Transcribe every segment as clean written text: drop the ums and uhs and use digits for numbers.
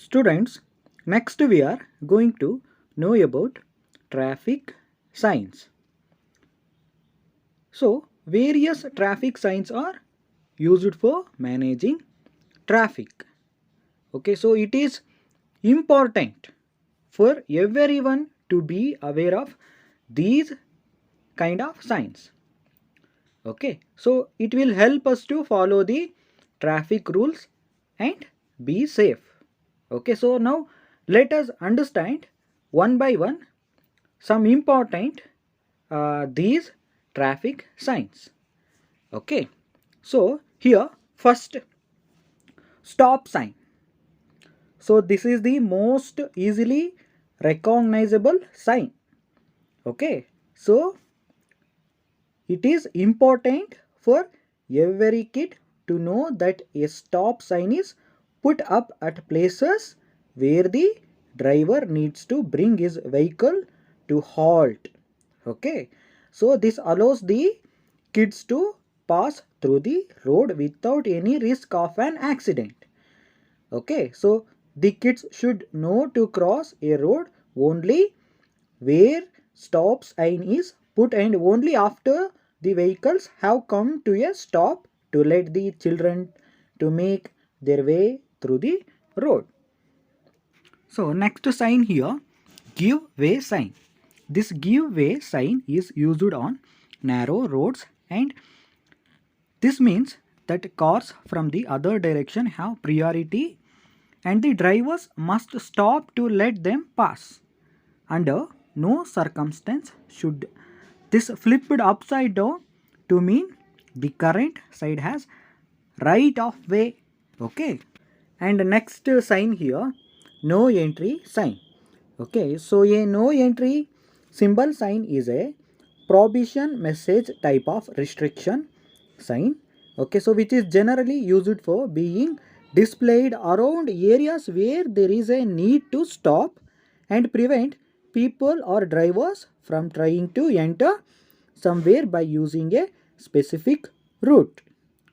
Students, next we are going to know about traffic signs. So, various traffic signs are used for managing traffic. Okay, so it is important for everyone to be aware of these kind of signs. Okay, so it will help us to follow the traffic rules and be safe. Okay, so now let us understand one by one some important these traffic signs. Okay, so here first, stop sign. So this is the most easily recognizable sign. Okay, so it is important for every kid to know that a stop sign is put up at places where the driver needs to bring his vehicle to halt. Okay, so this allows the kids to pass through the road without any risk of an accident. Okay, so the kids should know to cross a road only where stop sign is put and only after the vehicles have come to a stop to let the children to make their way through the road. So next sign here, give way sign. This give way sign is used on narrow roads, and this means that cars from the other direction have priority and the drivers must stop to let them pass. Under no circumstance should this flipped upside down to mean the current side has right of way. Okay, and next sign here, no entry sign. Okay, so a no entry symbol sign is a prohibition message type of restriction sign. Okay, so which is generally used for being displayed around areas where there is a need to stop and prevent people or drivers from trying to enter somewhere by using a specific route.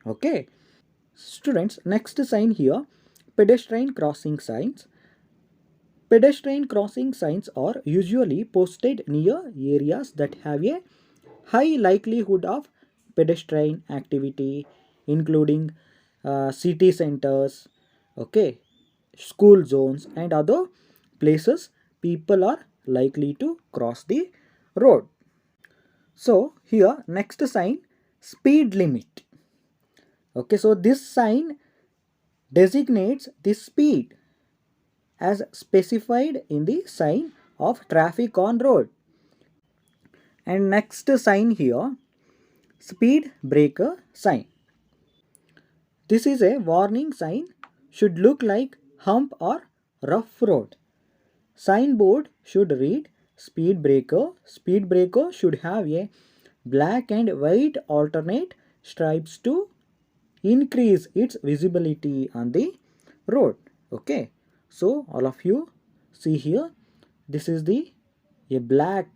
Okay, students, next sign here, pedestrian crossing signs. Pedestrian crossing signs are usually posted near areas that have a high likelihood of pedestrian activity, including city centers, okay, school zones, and other places people are likely to cross the road. So here next sign, speed limit. Okay, so this sign designates the speed as specified in the sign of traffic on road. And next sign here, speed breaker sign. This is a warning sign, should look like hump or rough road. Signboard should read speed breaker. Speed breaker should have a black and white alternate stripes to increase its visibility on the road. Okay, so all of you see here, this is the a black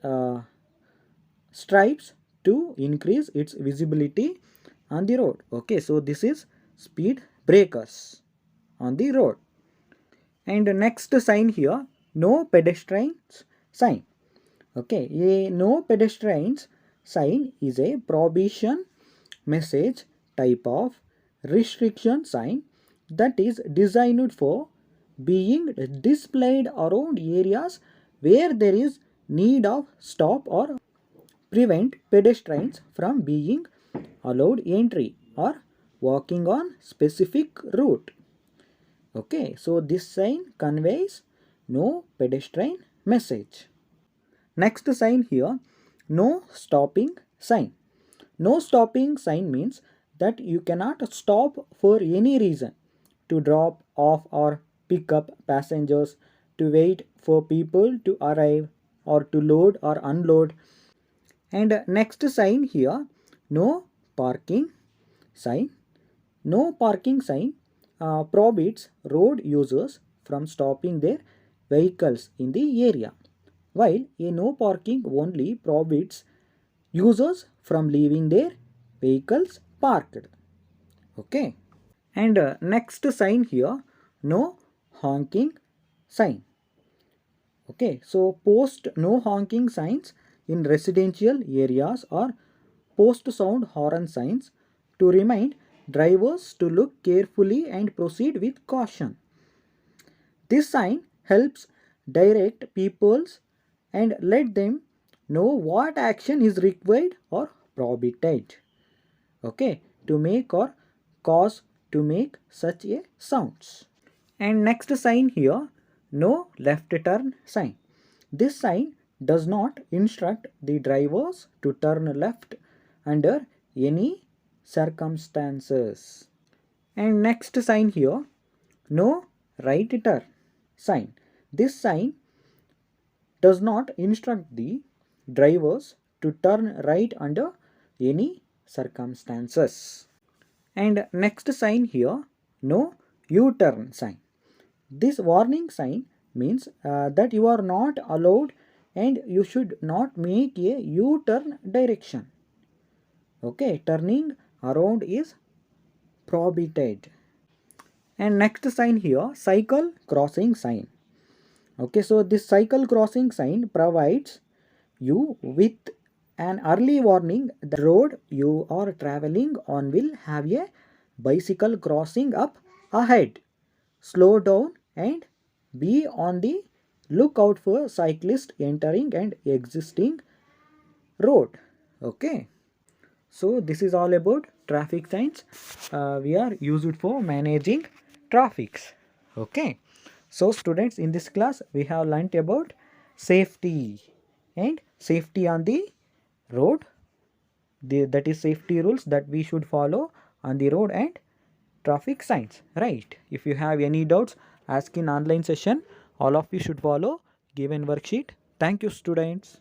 uh, stripes to increase its visibility on the road. Okay, so this is speed breakers on the road. And next sign here, no pedestrians sign. Okay, a no pedestrians sign is a prohibition message type of restriction sign that is designed for being displayed around areas where there is need of stop or prevent pedestrians from being allowed entry or walking on specific route. Okay, so this sign conveys no pedestrian message. Next sign here, no stopping sign. No stopping sign means that you cannot stop for any reason, to drop off or pick up passengers, to wait for people to arrive, or to load or unload. And next sign here, no parking sign. No parking sign prohibits road users from stopping their vehicles in the area, while a no parking only prohibits users from leaving their vehicles parked. Okay, and next sign here, no honking sign. Okay, so post no honking signs in residential areas or post sound horn signs to remind drivers to look carefully and proceed with caution. This sign helps direct peoples and let them know what action is required or prohibited. Okay, to make or cause to make such a sounds. And next sign here, no left turn sign. This sign does not instruct the drivers to turn left under any circumstances. And next sign here, no right turn sign. This sign does not instruct the drivers to turn right under any circumstances. And next sign here, no U-turn sign. This warning sign means that you are not allowed and you should not make a U-turn direction. Okay, turning around is prohibited. And next sign here, cycle crossing sign. Okay, so this cycle crossing sign provides you with an early warning the road you are traveling on will have a bicycle crossing up ahead. Slow down and be on the lookout for cyclists entering and exiting road. Okay, so this is all about traffic signs. We are used for managing traffics. Okay, so students, in this class we have learnt about safety and safety on the road, that is safety rules that we should follow on the road, and traffic signs, right? If you have any doubts, ask in online session. All of you should follow given worksheet. Thank you, students.